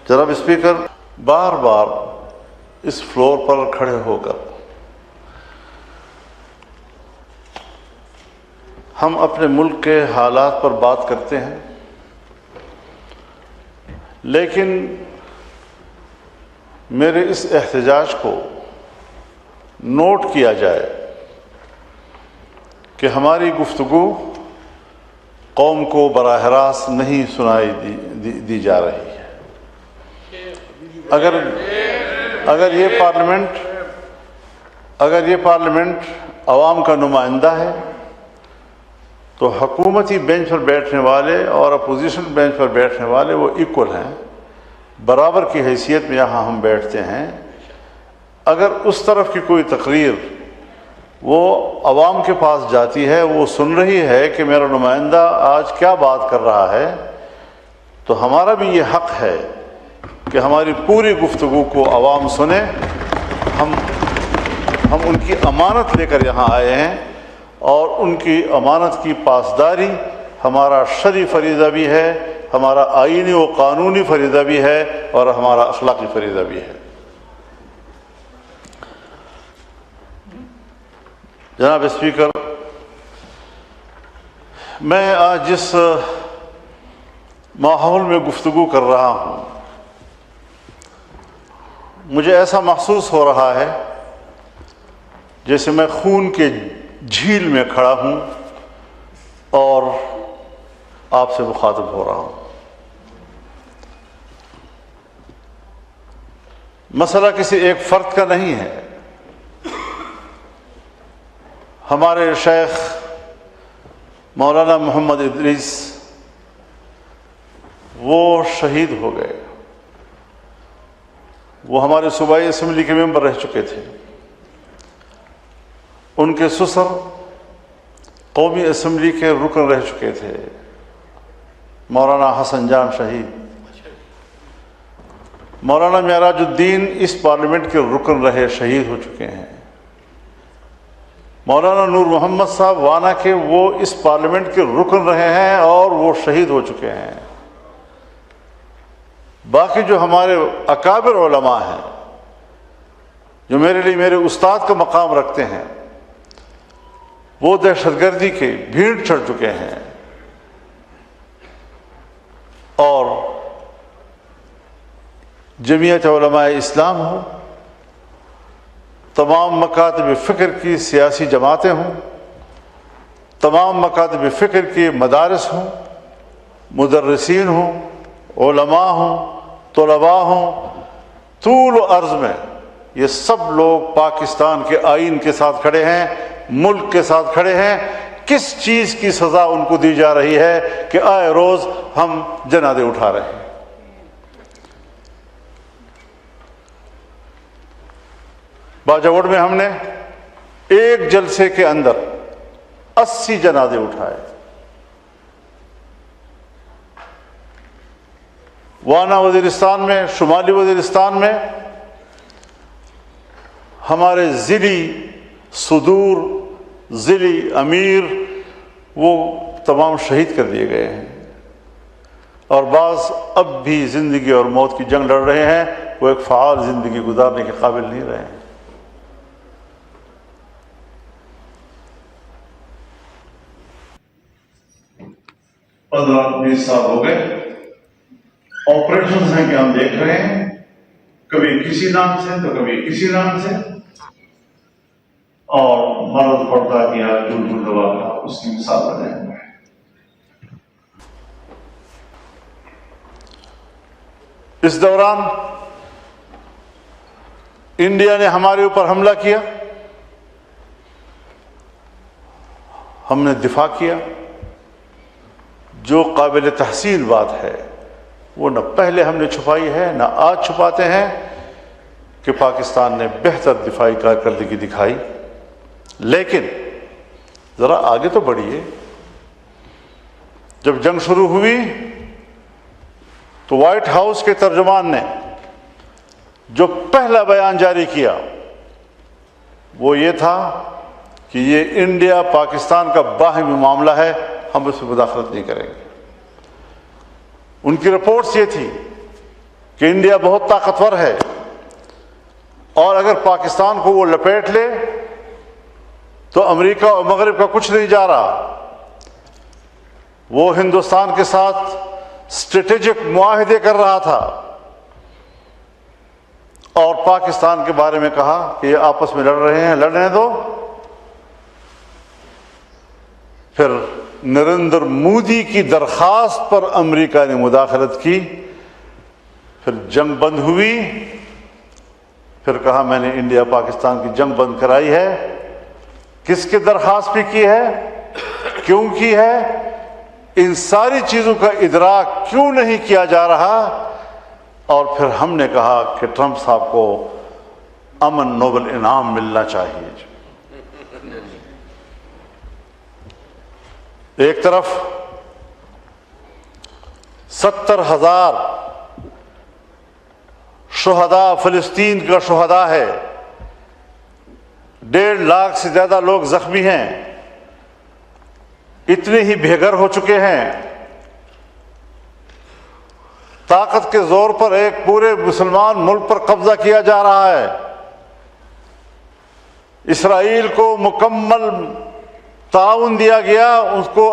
جناب اسپیکر، بار بار اس فلور پر کھڑے ہو کر ہم اپنے ملک کے حالات پر بات کرتے ہیں، لیکن میرے اس احتجاج کو نوٹ کیا جائے کہ ہماری گفتگو قوم کو براہ راست نہیں سنائی دی جا رہی ہے۔ اگر یہ پارلیمنٹ عوام کا نمائندہ ہے تو حکومتی بینچ پر بیٹھنے والے اور اپوزیشن بینچ پر بیٹھنے والے وہ ایکول ہیں، برابر کی حیثیت میں یہاں ہم بیٹھتے ہیں۔ اگر اس طرف کی کوئی تقریر وہ عوام کے پاس جاتی ہے، وہ سن رہی ہے کہ میرا نمائندہ آج کیا بات کر رہا ہے، تو ہمارا بھی یہ حق ہے کہ ہماری پوری گفتگو کو عوام سنیں۔ ہم ان کی امانت لے کر یہاں آئے ہیں، اور ان کی امانت کی پاسداری ہمارا شرعی فریضہ بھی ہے، ہمارا آئینی و قانونی فریضہ بھی ہے، اور ہمارا اخلاقی فریضہ بھی ہے۔ جناب اسپیکر، میں آج جس ماحول میں گفتگو کر رہا ہوں، مجھے ایسا محسوس ہو رہا ہے جیسے میں خون کے جھیل میں کھڑا ہوں اور آپ سے مخاطب ہو رہا ہوں۔ مسئلہ کسی ایک فرد کا نہیں ہے۔ ہمارے شیخ مولانا محمد ادریس وہ شہید ہو گئے، وہ ہمارے صوبائی اسمبلی کے ممبر رہ چکے تھے۔ ان کے سسر قومی اسمبلی کے رکن رہ چکے تھے، مولانا حسن جان شہید۔ مولانا معراج الدین اس پارلیمنٹ کے رکن رہے، شہید ہو چکے ہیں۔ مولانا نور محمد صاحب وانا کے وہ اس پارلیمنٹ کے رکن رہے ہیں اور وہ شہید ہو چکے ہیں۔ باقی جو ہمارے اکابر علماء ہیں، جو میرے لیے میرے استاد کا مقام رکھتے ہیں، وہ دہشت گردی کے بھیڑ چڑھ چکے ہیں، اور جمعیت علماء اسلام ہو، تمام مکاتب فکر کی سیاسی جماعتیں ہوں، تمام مکاتب فکر کی مدارس ہوں، مدرسین ہوں، علماء ہوں، طلباء ہوں، طول و عرض میں یہ سب لوگ پاکستان کے آئین کے ساتھ کھڑے ہیں، ملک کے ساتھ کھڑے ہیں۔ کس چیز کی سزا ان کو دی جا رہی ہے کہ آئے روز ہم جنازے اٹھا رہے ہیں؟ باجوڑ میں ہم نے ایک جلسے کے اندر 80 جنازے اٹھائے۔ وانا وزیرستان میں، شمالی وزیرستان میں ہمارے ضلعی صدور، ضلعی امیر وہ تمام شہید کر دیے گئے ہیں، اور بعض اب بھی زندگی اور موت کی جنگ لڑ رہے ہیں، وہ ایک فعال زندگی گزارنے کے قابل نہیں رہے ہیں۔ پندرہ 20 سال ہو گئے، آپریشنز ہیں کہ ہم دیکھ رہے ہیں، کبھی کسی نام سے تو کبھی کسی نام سے، اور مرد پڑتا کیا جھول دوا کا اس کی مثال بنے ہوئے ہیں۔ اس دوران انڈیا نے ہمارے اوپر حملہ کیا، ہم نے دفاع کیا۔ جو قابل تحسین بات ہے وہ نہ پہلے ہم نے چھپائی ہے نہ آج چھپاتے ہیں کہ پاکستان نے بہتر دفاعی کارکردگی دکھائی، لیکن ذرا آگے تو بڑھیے۔ جب جنگ شروع ہوئی تو وائٹ ہاؤس کے ترجمان نے جو پہلا بیان جاری کیا وہ یہ تھا کہ یہ انڈیا پاکستان کا باہمی معاملہ ہے، ہم اس میں مداخلت نہیں کریں گے۔ ان کی رپورٹس یہ تھی کہ انڈیا بہت طاقتور ہے اور اگر پاکستان کو وہ لپیٹ لے تو امریکہ اور مغرب کا کچھ نہیں جا رہا. وہ ہندوستان کے ساتھ اسٹریٹجک معاہدے کر رہا تھا اور پاکستان کے بارے میں کہا کہ یہ آپس میں لڑ رہے ہیں، لڑنے دو. پھر نریندر مودی کی درخواست پر امریکہ نے مداخلت کی، پھر جنگ بند ہوئی. پھر کہا میں نے انڈیا پاکستان کی جنگ بند کرائی ہے. کس کی درخواست پہ کی ہے، کیوں کی ہے، ان ساری چیزوں کا ادراک کیوں نہیں کیا جا رہا. اور پھر ہم نے کہا کہ ٹرمپ صاحب کو امن نوبل انعام ملنا چاہیے. ایک طرف 70,000 شہداء فلسطین کا شہداء ہے، 1.5 لاکھ سے زیادہ لوگ زخمی ہیں، اتنے ہی بے گھر ہو چکے ہیں. طاقت کے زور پر ایک پورے مسلمان ملک پر قبضہ کیا جا رہا ہے. اسرائیل کو مکمل تعاون دیا گیا، اس کو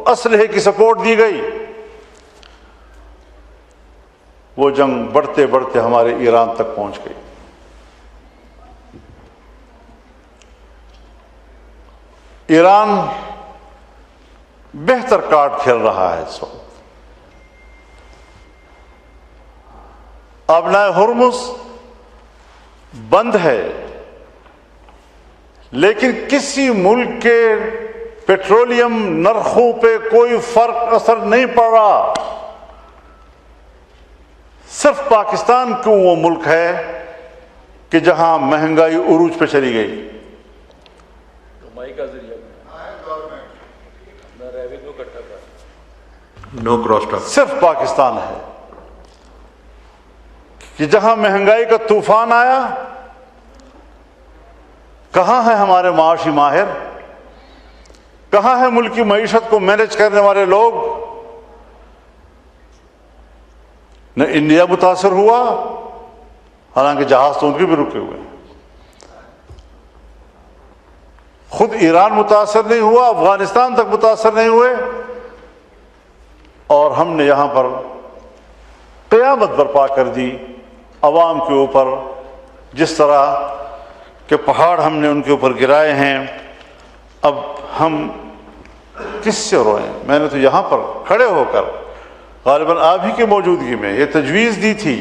اسلحے کی سپورٹ دی گئی. وہ جنگ بڑھتے بڑھتے ہمارے ایران تک پہنچ گئی. ایران بہتر کارڈ کھیل رہا ہے اس وقت. آبنائے ہرمز بند ہے، لیکن کسی ملک کے پیٹرولیم نرخوں پہ کوئی فرق اثر نہیں پڑ رہا. صرف پاکستان کیوں وہ ملک ہے کہ جہاں مہنگائی عروج پہ چلی گئی. کمائی کا ذریعہ نو کراس ٹاک. صرف پاکستان ہے کہ جہاں مہنگائی کا طوفان آیا، کہاں ہے ہمارے معاشی ماہر، کہاں ہے ملک کی معیشت کو مینج کرنے والے لوگ. نہ انڈیا متاثر ہوا، حالانکہ جہاز تو ان کے بھی رکے ہوئے ہیں. خود ایران متاثر نہیں ہوا، افغانستان تک متاثر نہیں ہوئے. اور ہم نے یہاں پر قیامت برپا کر دی عوام کے اوپر، جس طرح کہ پہاڑ ہم نے ان کے اوپر گرائے ہیں. اب ہم کس سے روئیں؟ میں نے تو یہاں پر کھڑے ہو کر غالباً آپ ہی کی موجودگی میں یہ تجویز دی تھی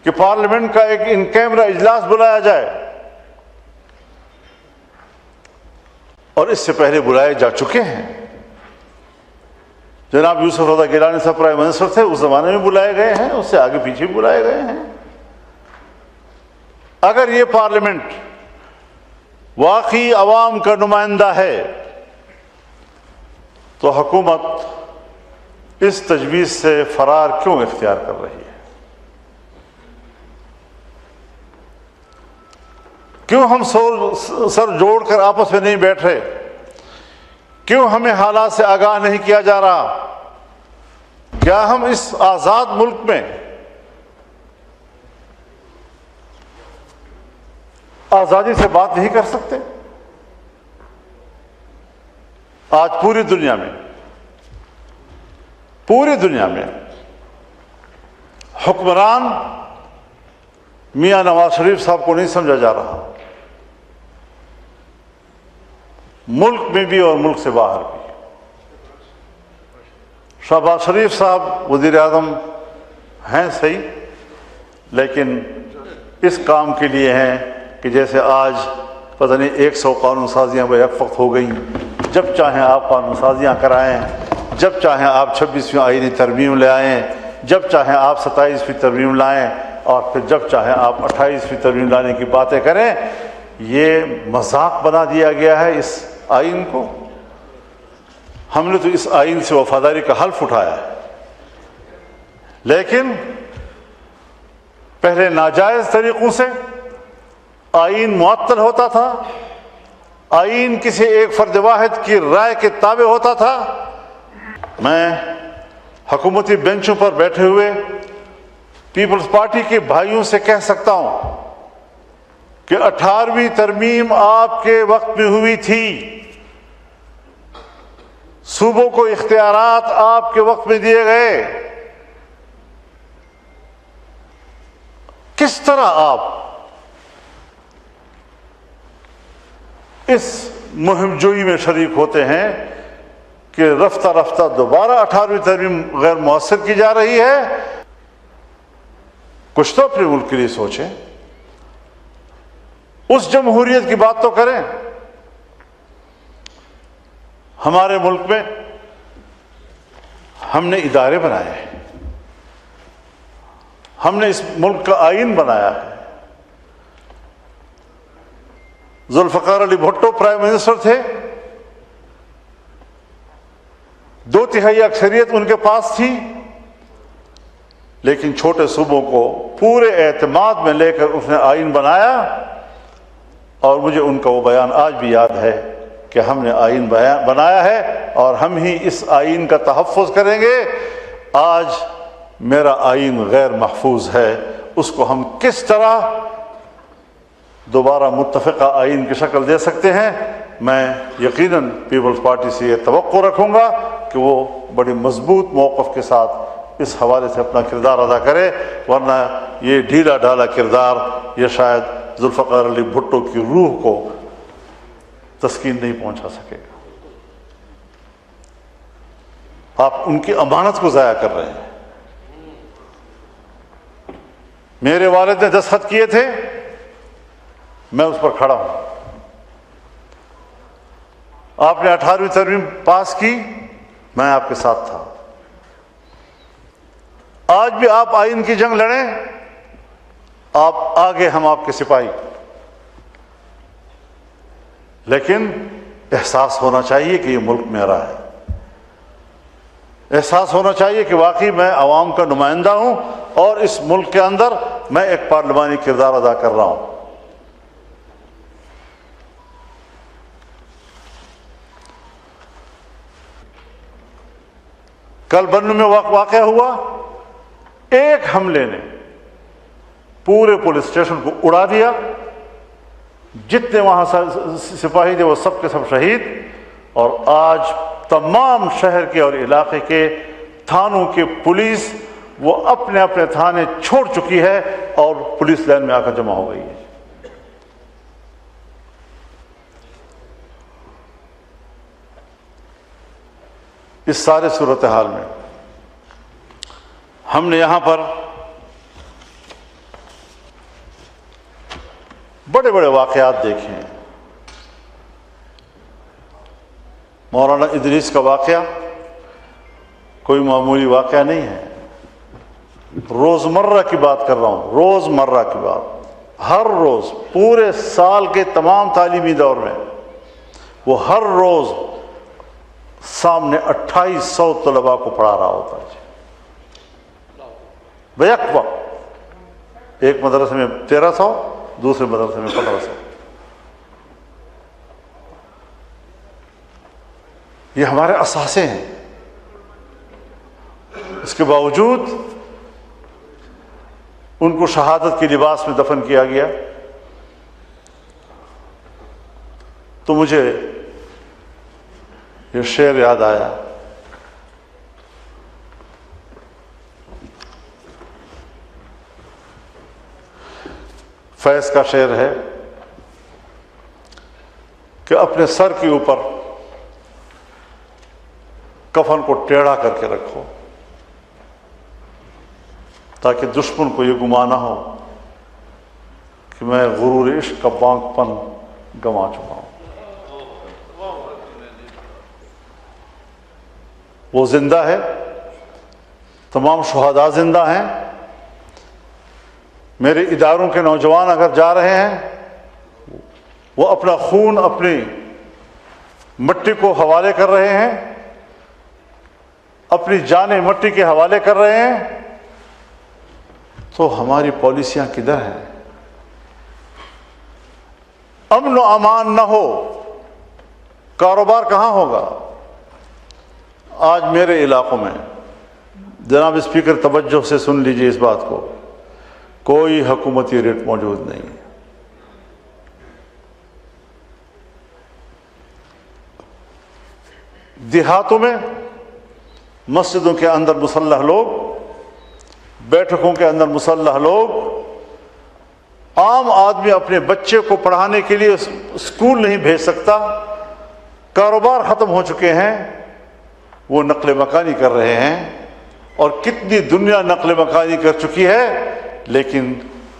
کہ پارلیمنٹ کا ایک ان کیمرہ اجلاس بلایا جائے، اور اس سے پہلے بلائے جا چکے ہیں. جناب یوسف رضا گیلانی صاحب پرائم منسٹر تھے، اس زمانے میں بلائے گئے ہیں، اس سے آگے پیچھے بلائے گئے ہیں. اگر یہ پارلیمنٹ واقعی عوام کا نمائندہ ہے تو حکومت اس تجویز سے فرار کیوں اختیار کر رہی ہے؟ کیوں ہم سر جوڑ کر آپس میں نہیں بیٹھ رہے؟ کیوں ہمیں حالات سے آگاہ نہیں کیا جا رہا؟ کیا ہم اس آزاد ملک میں آزادی سے بات نہیں کر سکتے؟ آج پوری دنیا میں حکمران میاں نواز شریف صاحب کو نہیں سمجھا جا رہا، ملک میں بھی اور ملک سے باہر بھی. شہباز شریف صاحب وزیر اعظم ہیں صحیح، لیکن اس کام کے لیے ہیں کہ جیسے آج پتہ نہیں 100 قانون سازیاں بیک وقت ہو گئیں. جب چاہیں آپ قانون سازیاں کرائیں، جب چاہیں آپ 26ویں آئینی ترمیم لے آئیں، جب چاہیں آپ 27ویں ترمیم لائیں، اور پھر جب چاہیں آپ 28ویں ترمیم لانے کی باتیں کریں. یہ مذاق بنا دیا گیا ہے اس آئین کو. ہم نے تو اس آئین سے وفاداری کا حلف اٹھایا ہے، لیکن پہلے ناجائز طریقوں سے آئین معطل ہوتا تھا، آئین کسی ایک فرد واحد کی رائے کے تابع ہوتا تھا. میں حکومتی بینچوں پر بیٹھے ہوئے پیپلز پارٹی کے بھائیوں سے کہہ سکتا ہوں کہ 18ویں ترمیم آپ کے وقت میں ہوئی تھی، صوبوں کو اختیارات آپ کے وقت میں دیے گئے، کس طرح آپ اس مہم جوئی میں شریک ہوتے ہیں کہ رفتہ رفتہ دوبارہ 18ویں ترمیم غیر مؤثر کی جا رہی ہے؟ کچھ تو اپنے ملک کے لیے سوچیں، اس جمہوریت کی بات تو کریں۔ ہمارے ملک میں ہم نے ادارے بنائے ہیں، ہم نے اس ملک کا آئین بنایا ہے۔ ذوالفقار علی بھٹو پرائم منسٹر تھے، 2/3 اکثریت ان کے پاس تھی، لیکن چھوٹے صوبوں کو پورے اعتماد میں لے کر اس نے آئین بنایا، اور مجھے ان کا وہ بیان آج بھی یاد ہے کہ ہم نے آئین بنایا ہے اور ہم ہی اس آئین کا تحفظ کریں گے۔ آج میرا آئین غیر محفوظ ہے، اس کو ہم کس طرح دوبارہ متفقہ آئین کی شکل دے سکتے ہیں؟ میں یقیناً پیپلز پارٹی سے یہ توقع رکھوں گا کہ وہ بڑی مضبوط موقف کے ساتھ اس حوالے سے اپنا کردار ادا کرے، ورنہ یہ ڈھیلا ڈھالا کردار یہ شاید ذوالفقار علی بھٹو کی روح کو تسکین نہیں پہنچا سکے گا۔ آپ ان کی امانت کو ضائع کر رہے ہیں۔ میرے والد نے دستخط کیے تھے، میں اس پر کھڑا ہوں۔ آپ نے 18ویں ترمیم پاس کی، میں آپ کے ساتھ تھا۔ آج بھی آپ آئین کی جنگ لڑیں، آپ آگے، ہم آپ کے سپاہی، لیکن احساس ہونا چاہیے کہ یہ ملک میرا ہے، احساس ہونا چاہیے کہ واقعی میں عوام کا نمائندہ ہوں اور اس ملک کے اندر میں ایک پارلیمانی کردار ادا کر رہا ہوں۔ کل بنوں میں واقعہ ہوا، ایک حملے نے پورے پولیس اسٹیشن کو اڑا دیا، جتنے وہاں سپاہی تھے وہ سب کے سب شہید، اور آج تمام شہر کے اور علاقے کے تھانوں کی پولیس وہ اپنے اپنے تھانے چھوڑ چکی ہے اور پولیس لائن میں آ کر جمع ہو گئی ہے۔ اس سارے صورتحال میں ہم نے یہاں پر بڑے بڑے واقعات دیکھے ہیں۔ مولانا ادریس کا واقعہ کوئی معمولی واقعہ نہیں ہے، روزمرہ کی بات کر رہا ہوں، روزمرہ کی بات۔ ہر روز پورے سال کے تمام تعلیمی دور میں وہ ہر روز سامنے 2800 طلباء کو پڑھا رہا ہوتا ہے بیک وقت، ایک مدرسے میں 1300، دوسرے مدرسے میں 1500۔ یہ ہمارے اثاثے ہیں، اس کے باوجود ان کو شہادت کے لباس میں دفن کیا گیا۔ تو مجھے یہ شعر یاد آیا، فیض کا شعر ہے کہ اپنے سر کے اوپر کفن کو ٹیڑھا کر کے رکھو تاکہ دشمن کو یہ گمان نہ ہو کہ میں غرور عشق کا بانک پن گنوا چکا ہوں۔ وہ زندہ ہے، تمام شہداء زندہ ہیں۔ میرے اداروں کے نوجوان اگر جا رہے ہیں، وہ اپنا خون، اپنی مٹی کو حوالے کر رہے ہیں، اپنی جانیں مٹی کے حوالے کر رہے ہیں، تو ہماری پالیسیاں کدھر ہیں؟ امن و امان نہ ہو، کاروبار کہاں ہوگا؟ آج میرے علاقوں میں، جناب اسپیکر توجہ سے سن لیجئے اس بات کو، کوئی حکومتی ریٹ موجود نہیں ہے۔ دیہاتوں میں مسجدوں کے اندر مسلح لوگ، بیٹھکوں کے اندر مسلح لوگ، عام آدمی اپنے بچے کو پڑھانے کے لیے اسکول نہیں بھیج سکتا، کاروبار ختم ہو چکے ہیں، وہ نقل مکانی کر رہے ہیں، اور کتنی دنیا نقل مکانی کر چکی ہے، لیکن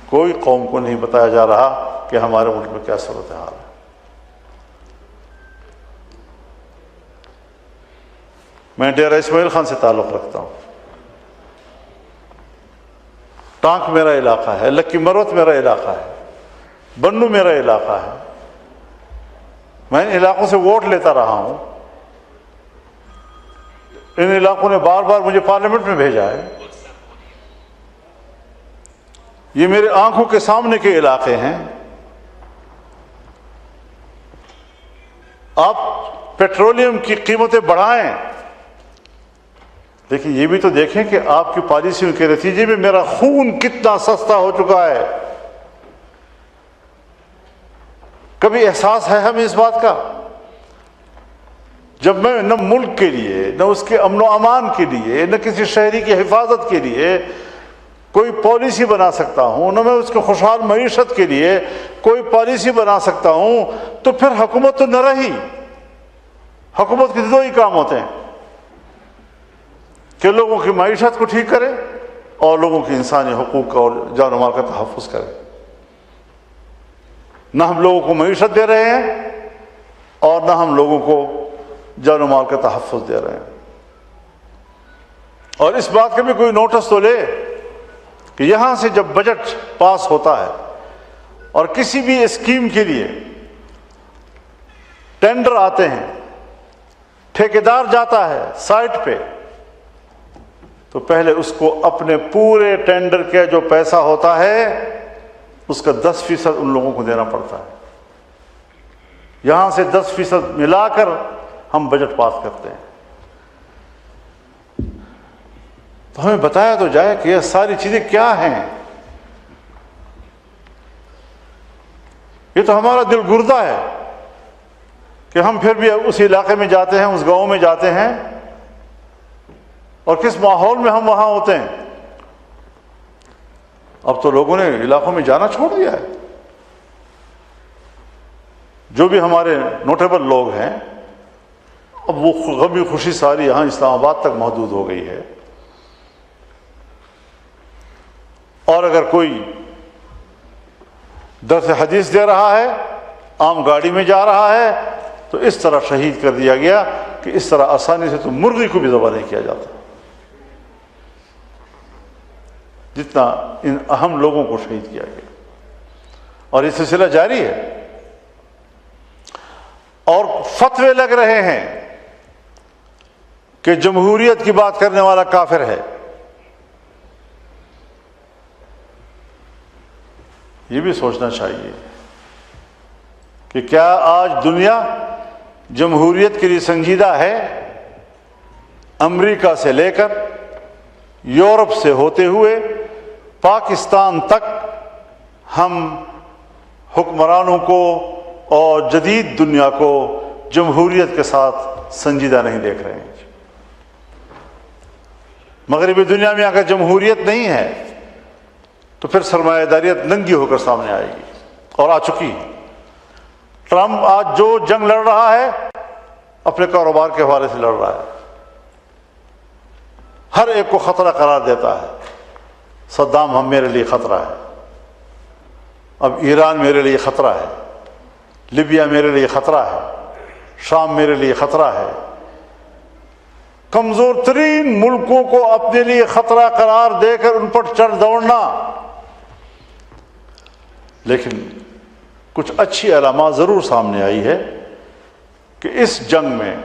کوئی قوم کو نہیں بتایا جا رہا کہ ہمارے ملک میں کیا صورتحال ہے۔ میں ڈیرہ اسماعیل خان سے تعلق رکھتا ہوں، ٹانک میرا علاقہ ہے، لکی مروت میرا علاقہ ہے، بنو میرا علاقہ ہے، میں ان علاقوں سے ووٹ لیتا رہا ہوں، ان علاقوں نے بار بار مجھے پارلیمنٹ میں بھیجا ہے، یہ میرے آنکھوں کے سامنے کے علاقے ہیں۔ آپ پیٹرولیم کی قیمتیں بڑھائیں، لیکن یہ بھی تو دیکھیں کہ آپ کی پالیسیوں کے نتیجے میں میرا خون کتنا سستا ہو چکا ہے۔ کبھی احساس ہے ہمیں اس بات کا؟ جب میں نہ ملک کے لیے، نہ اس کے امن و امان کے لیے، نہ کسی شہری کی حفاظت کے لیے کوئی پالیسی بنا سکتا ہوں، نہ میں اس کے خوشحال معیشت کے لیے کوئی پالیسی بنا سکتا ہوں، تو پھر حکومت تو نہ رہی۔ حکومت کے دو ہی کام ہوتے ہیں کہ لوگوں کی معیشت کو ٹھیک کرے اور لوگوں کے انسانی حقوق کا اور جان و مال کا تحفظ کرے۔ نہ ہم لوگوں کو معیشت دے رہے ہیں اور نہ ہم لوگوں کو جان و مال کا تحفظ دے رہے ہیں۔ اور اس بات کا بھی کوئی نوٹس تو لے کہ یہاں سے جب بجٹ پاس ہوتا ہے اور کسی بھی اسکیم کے لیے ٹینڈر آتے ہیں، ٹھیکیدار جاتا ہے سائٹ پہ، تو پہلے اس کو اپنے پورے ٹینڈر کا جو پیسہ ہوتا ہے اس کا 10% ان لوگوں کو دینا پڑتا ہے۔ یہاں سے 10% ملا کر ہم بجٹ پاس کرتے ہیں۔ تو ہمیں بتایا تو جائے کہ یہ ساری چیزیں کیا ہیں۔ یہ تو ہمارا دل گردہ ہے کہ ہم پھر بھی اس علاقے میں جاتے ہیں، اس گاؤں میں جاتے ہیں، اور کس ماحول میں ہم وہاں ہوتے ہیں۔ اب تو لوگوں نے علاقوں میں جانا چھوڑ دیا ہے۔ جو بھی ہمارے نوٹیبل لوگ ہیں، اب وہ غمی خوشی ساری یہاں اسلام آباد تک محدود ہو گئی ہے۔ اور اگر کوئی درس حدیث دے رہا ہے، عام گاڑی میں جا رہا ہے، تو اس طرح شہید کر دیا گیا کہ اس طرح آسانی سے تو مرغی کو بھی ذبح نہیں کیا جاتا جتنا ان اہم لوگوں کو شہید کیا گیا۔ اور یہ سلسلہ جاری ہے، اور فتوے لگ رہے ہیں کہ جمہوریت کی بات کرنے والا کافر ہے۔ یہ بھی سوچنا چاہیے کہ کیا آج دنیا جمہوریت کے لیے سنجیدہ ہے؟ امریکہ سے لے کر یورپ سے ہوتے ہوئے پاکستان تک ہم حکمرانوں کو اور جدید دنیا کو جمہوریت کے ساتھ سنجیدہ نہیں دیکھ رہے ہیں۔ مغربی دنیا میں اگر جمہوریت نہیں ہے تو پھر سرمایہ داریت ننگی ہو کر سامنے آئے گی، اور آ چکی ہے۔ ٹرمپ آج جو جنگ لڑ رہا ہے اپنے کاروبار کے حوالے سے لڑ رہا ہے، ہر ایک کو خطرہ قرار دیتا ہے۔ صدام ہم میرے لیے خطرہ ہے، اب ایران میرے لیے خطرہ ہے، لیبیا میرے لیے خطرہ ہے، شام میرے لیے خطرہ ہے۔ کمزور ترین ملکوں کو اپنے لیے خطرہ قرار دے کر ان پر چڑھ دوڑنا۔ لیکن کچھ اچھی علامات ضرور سامنے آئی ہے کہ اس جنگ میں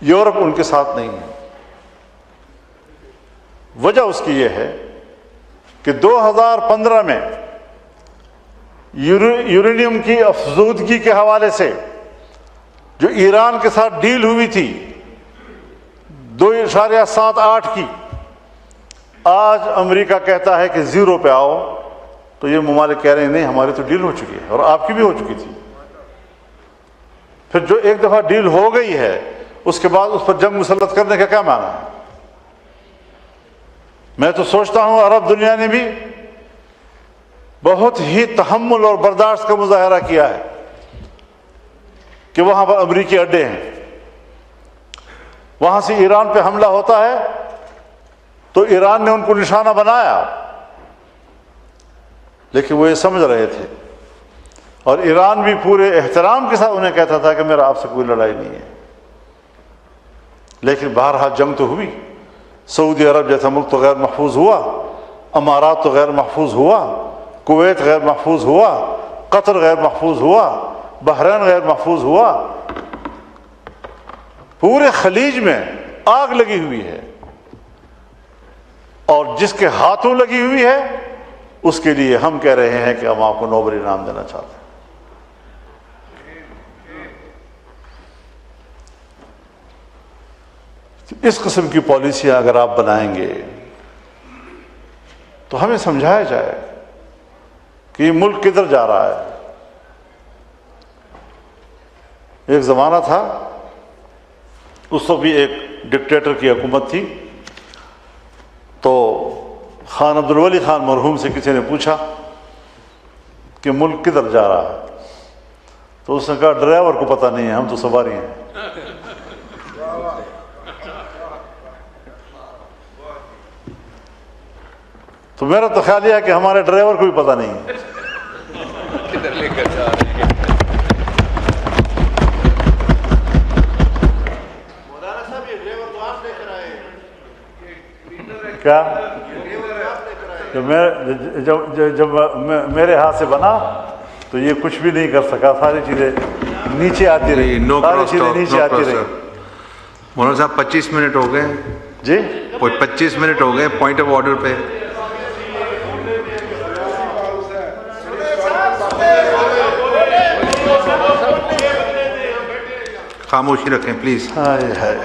یورپ ان کے ساتھ نہیں ہے۔ وجہ اس کی یہ ہے کہ 2015 میں یورینیم کی افزودگی کے حوالے سے جو ایران کے ساتھ ڈیل ہوئی تھی 2.78 کی، آج امریکہ کہتا ہے کہ 0 پہ آؤ تو یہ ممالک کہہ رہے ہیں نہیں ہماری تو ڈیل ہو چکی ہے، اور آپ کی بھی ہو چکی تھی۔ پھر جو ایک دفعہ ڈیل ہو گئی ہے اس کے بعد اس پر جنگ مسلط کرنے کا کیا معنی ہے؟ میں تو سوچتا ہوں عرب دنیا نے بھی بہت ہی تحمل اور برداشت کا مظاہرہ کیا ہے کہ وہاں پر امریکی اڈے ہیں، وہاں سے ایران پہ حملہ ہوتا ہے تو ایران نے ان کو نشانہ بنایا، لیکن وہ یہ سمجھ رہے تھے، اور ایران بھی پورے احترام کے ساتھ انہیں کہتا تھا کہ میرا آپ سے کوئی لڑائی نہیں ہے۔ لیکن بہرحال جنگ تو ہوئی، سعودی عرب جیسا ملک تو غیر محفوظ ہوا، امارات تو غیر محفوظ ہوا، کویت غیر محفوظ ہوا، قطر غیر محفوظ ہوا، بحرین غیر محفوظ ہوا، پورے خلیج میں آگ لگی ہوئی ہے، اور جس کے ہاتھوں لگی ہوئی ہے اس کے لیے ہم کہہ رہے ہیں کہ ہم آپ کو نوبل انعام دینا چاہتے ہیں۔ اس قسم کی پالیسیاں اگر آپ بنائیں گے تو ہمیں سمجھایا جائے کہ یہ ملک کدھر جا رہا ہے۔ ایک زمانہ تھا، اس وقت بھی ایک ڈکٹیٹر کی حکومت تھی، تو خان عبدالولی خان مرحوم سے کسی نے پوچھا کہ ملک کدھر جا رہا ہے، تو اس نے کہا ڈرائیور کو پتہ نہیں ہے، ہم تو سواری ہیں۔ تو میرا تو خیال یہ ہے کہ ہمارے ڈرائیور کو بھی پتہ نہیں ہے کدھر لے کر جا رہے ہیں۔ مولانا صاحب یہ ڈرائیور تو آپ لے کر آئے کیا؟ جب میرے ہاتھ سے بنا تو یہ کچھ بھی نہیں کر سکا، ساری چیزیں نیچے آتی رہی، ساری چیزیں نیچے آتی رہی۔ مولانا صاحب 25 منٹ ہو گئے جی 25 منٹ ہو گئے، پوائنٹ آف آرڈر پہ خاموشی رکھیں پلیز۔ ہائے ہائے،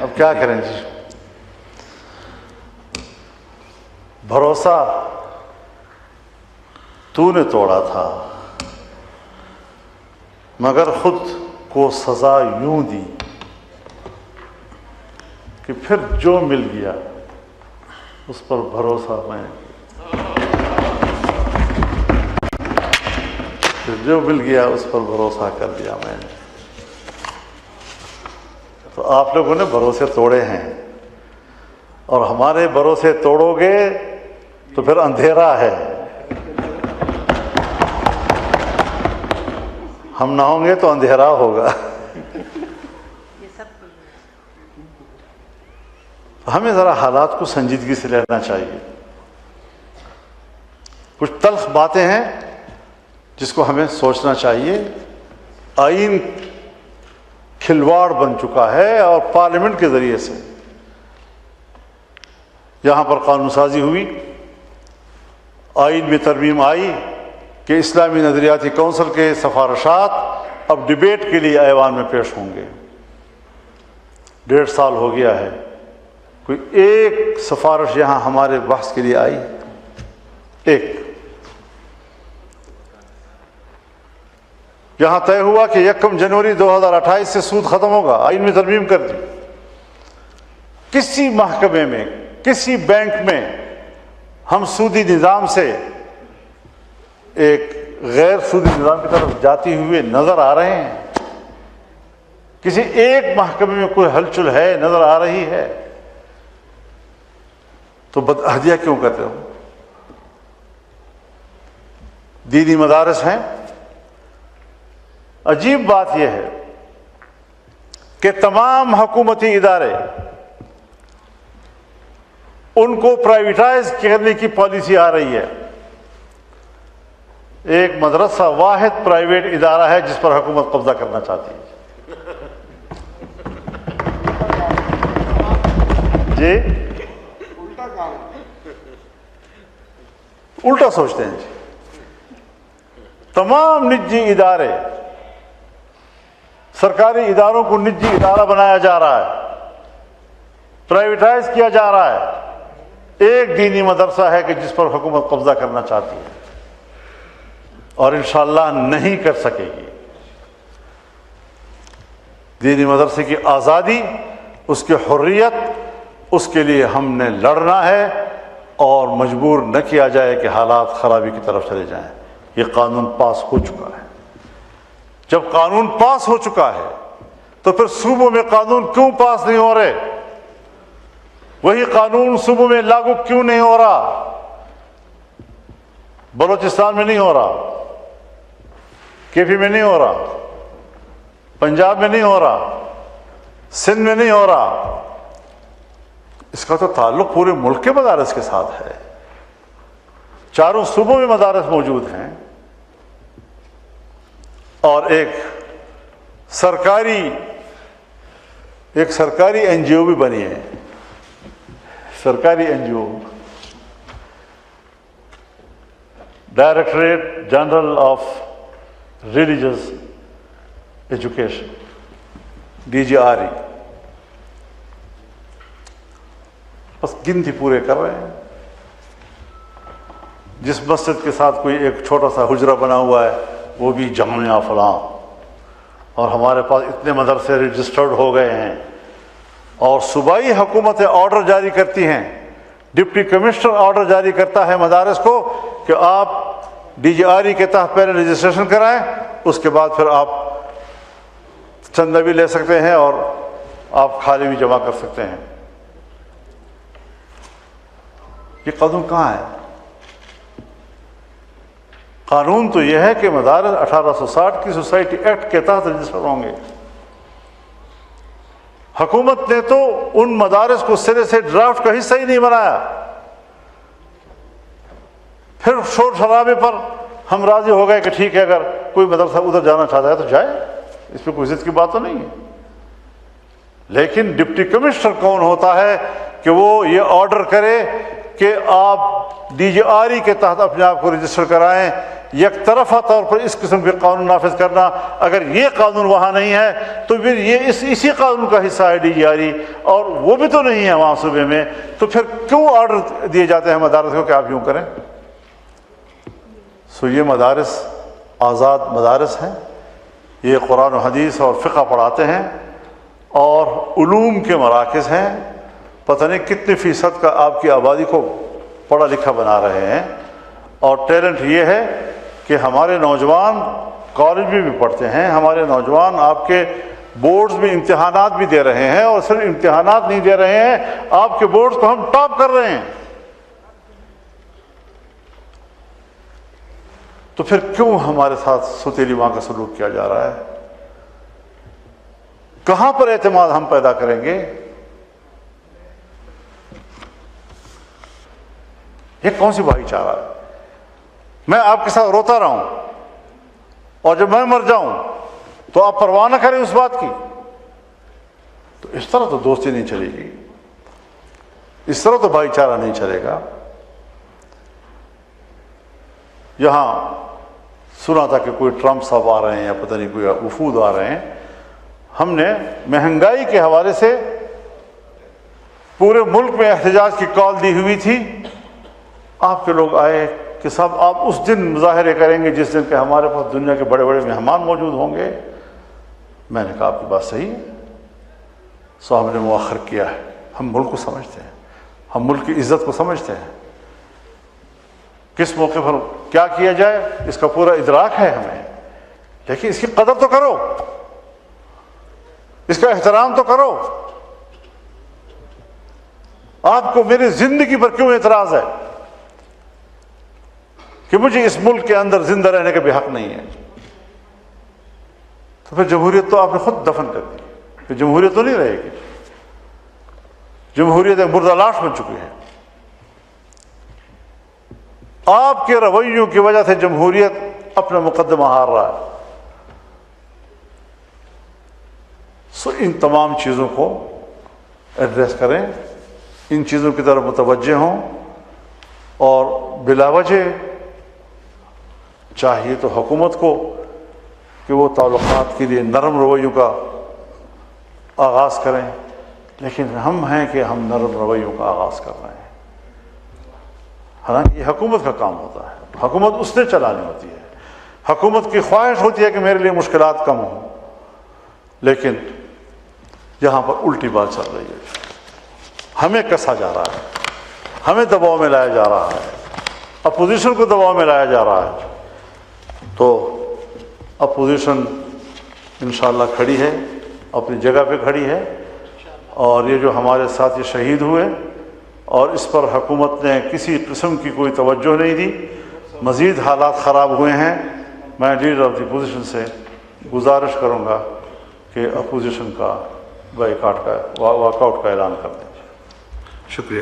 اب کیا کریں جی۔ بھروسہ تو نے توڑا تھا مگر خود کو سزا یوں دی کہ پھر جو مل گیا اس پر بھروسہ میں، پھر جو مل گیا اس پر بھروسہ کر دیا میں نے۔ تو آپ لوگوں نے بھروسے توڑے ہیں، اور ہمارے بھروسے توڑو گے تو پھر اندھیرا ہے، ہم نہ ہوں گے تو اندھیرا ہوگا۔ ہمیں ذرا حالات کو سنجیدگی سے لینا چاہیے۔ کچھ تلخ باتیں ہیں جس کو ہمیں سوچنا چاہیے۔ آئین کھلواڑ بن چکا ہے، اور پارلیمنٹ کے ذریعے سے یہاں پر قانون سازی ہوئی، آئین میں ترمیم آئی کہ اسلامی نظریاتی کونسل کے سفارشات اب ڈیبیٹ کے لیے ایوان میں پیش ہوں گے۔ 1.5 سال ہو گیا ہے، کوئی ایک سفارش یہاں ہمارے بحث کے لیے آئی؟ ایک۔ یہاں طے ہوا کہ 1 جنوری 2028 سے سود ختم ہوگا، آئین میں ترمیم کر دی۔ کسی محکمے میں، کسی بینک میں ہم سودی نظام سے ایک غیر سودی نظام کی طرف جاتی ہوئے نظر آ رہے ہیں؟ کسی ایک محکمے میں کوئی ہلچل ہے، نظر آ رہی ہے؟ تو بدعہدیہ کیوں کرتے ہو؟ دینی مدارس ہیں۔ عجیب بات یہ ہے کہ تمام حکومتی ادارے ان کو پرائیویٹائز کرنے کی پالیسی آ رہی ہے۔ ایک مدرسہ واحد پرائیویٹ ادارہ ہے جس پر حکومت قبضہ کرنا چاہتی ہے۔ جی الٹا سوچتے ہیں جی۔ تمام نجی ادارے، سرکاری اداروں کو نجی ادارہ بنایا جا رہا ہے، پرائیویٹائز کیا جا رہا ہے۔ ایک دینی مدرسہ ہے کہ جس پر حکومت قبضہ کرنا چاہتی ہے اور انشاءاللہ نہیں کر سکے گی۔ دینی مدرسے کی آزادی، اس کی حریت، اس کے لیے ہم نے لڑنا ہے اور مجبور نہ کیا جائے کہ حالات خرابی کی طرف چلے جائیں۔ یہ قانون پاس ہو چکا ہے۔ جب قانون پاس ہو چکا ہے تو پھر صوبوں میں قانون کیوں پاس نہیں ہو رہے؟ وہی قانون صوبوں میں لاگو کیوں نہیں ہو رہا؟ بلوچستان میں نہیں ہو رہا، کے پی میں نہیں ہو رہا، پنجاب میں نہیں ہو رہا، سندھ میں نہیں ہو رہا۔ اس کا تو تعلق پورے ملک کے مدارس کے ساتھ ہے۔ چاروں صوبوں میں مدارس موجود ہیں اور ایک سرکاری این جی او بھی بنی ہے، سرکاری N G O, directorate general of religious education, DGRE۔ بس گنتی پورے کر رہے ہیں۔ جس مسجد کے ساتھ کوئی ایک چھوٹا سا حجرہ بنا ہوا ہے وہ بھی جامعہ فلاں، اور ہمارے پاس اتنے مدرسے رجسٹرڈ ہو گئے ہیں، اور صوبائی حکومتیں آرڈر جاری کرتی ہیں، ڈپٹی کمشنر آرڈر جاری کرتا ہے مدارس کو کہ آپ DGRE کے تحت پہلے رجسٹریشن کرائیں، اس کے بعد پھر آپ چندہ بھی لے سکتے ہیں اور آپ کھالے بھی جمع کر سکتے ہیں۔ یہ قانون کہاں ہے؟ قانون تو یہ ہے کہ مدارس 1860 کی سوسائٹی ایکٹ کے تحت رجسٹر ہوں گے۔ حکومت نے تو ان مدارس کو سرے سے ڈرافٹ کا حصہ ہی نہیں بنایا۔ پھر شور شرابے پر ہم راضی ہو گئے کہ ٹھیک ہے، اگر کوئی مدرسہ ادھر جانا چاہتا ہے تو جائے، اس پہ کوئی ضد کی بات تو نہیں ہے۔ لیکن ڈپٹی کمشنر کون ہوتا ہے کہ وہ یہ آرڈر کرے کہ آپ DGRE کے تحت اپنے آپ کو رجسٹر کرائیں؟ یک طرفہ طور پر اس قسم کے قانون نافذ کرنا، اگر یہ قانون وہاں نہیں ہے تو پھر یہ اسی قانون کا حصہ ہے DGRE، اور وہ بھی تو نہیں ہے وہاں صوبے میں، تو پھر کیوں آرڈر دیے جاتے ہیں مدارس کو کہ آپ یوں کریں؟ یہ مدارس آزاد مدارس ہیں، یہ قرآن و حدیث اور فقہ پڑھاتے ہیں اور علوم کے مراکز ہیں۔ پتہ نہیں کتنے فیصد کا آپ کی آبادی کو پڑھا لکھا بنا رہے ہیں، اور ٹیلنٹ یہ ہے کہ ہمارے نوجوان کالج میں بھی پڑھتے ہیں، ہمارے نوجوان آپ کے بورڈز میں امتحانات بھی دے رہے ہیں، اور صرف امتحانات نہیں دے رہے ہیں، آپ کے بورڈز کو ہم ٹاپ کر رہے ہیں۔ تو پھر کیوں ہمارے ساتھ ستیلی ماں کا سلوک کیا جا رہا ہے؟ کہاں پر اعتماد ہم پیدا کریں گے؟ یہ کون سی بھائی چارہ ہے؟ میں آپ کے ساتھ روتا رہا ہوں اور جب میں مر جاؤں تو آپ پرواہ نہ کریں اس بات کی، تو اس طرح تو دوستی نہیں چلے گی، اس طرح تو بھائی چارہ نہیں چلے گا۔ یہاں سنا تھا کہ کوئی ٹرمپ صاحب آ رہے ہیں یا پتہ نہیں کوئی وفود آ رہے ہیں۔ ہم نے مہنگائی کے حوالے سے پورے ملک میں احتجاج کی کال دی ہوئی تھی، آپ کے لوگ آئے کہ صاحب آپ اس دن مظاہرے کریں گے جس دن کہ ہمارے پاس دنیا کے بڑے بڑے مہمان موجود ہوں گے۔ میں نے کہا آپ کی بات صحیح ہے، سو ہم نے مؤخر کیا ہے۔ ہم ملک کو سمجھتے ہیں، ہم ملک کی عزت کو سمجھتے ہیں، کس موقع پر کیا کیا جائے اس کا پورا ادراک ہے ہمیں، لیکن اس کی قدر تو کرو، اس کا احترام تو کرو۔ آپ کو میری زندگی پر کیوں اعتراض ہے کہ مجھے اس ملک کے اندر زندہ رہنے کا بھی حق نہیں ہے؟ تو پھر جمہوریت تو آپ نے خود دفن کر دی، پھر جمہوریت تو نہیں رہے گی۔ جمہوریت ایک مردہ لاش بن چکی ہے۔ آپ کے رویوں کی وجہ سے جمہوریت اپنا مقدمہ ہار رہا ہے۔ سو ان تمام چیزوں کو ایڈریس کریں، ان چیزوں کی طرف متوجہ ہوں، اور بلا وجہ چاہیے تو حکومت کو کہ وہ تعلقات کے لیے نرم رویوں کا آغاز کریں، لیکن ہم ہیں کہ ہم نرم رویوں کا آغاز کر رہے ہیں۔ حالانکہ یہ حکومت کا کام ہوتا ہے, حکومت اس نے چلانی ہوتی ہے, حکومت کی خواہش ہوتی ہے کہ میرے لیے مشکلات کم ہوں, لیکن یہاں پر الٹی بات چل رہی ہے. ہمیں کسا جا رہا ہے, ہمیں دباؤ میں لایا جا رہا ہے, اپوزیشن کو دباؤ میں لایا جا رہا ہے. تو اپوزیشن انشاءاللہ کھڑی ہے, اپنی جگہ پہ کھڑی ہے, اور یہ جو ہمارے ساتھی شہید ہوئے اور اس پر حکومت نے کسی قسم کی کوئی توجہ نہیں دی, مزید حالات خراب ہوئے ہیں. میں لیڈر آف دی اپوزیشن سے گزارش کروں گا کہ اپوزیشن کا بائیکاٹ کا واک آؤٹ کا اعلان کر دیں. شکریہ.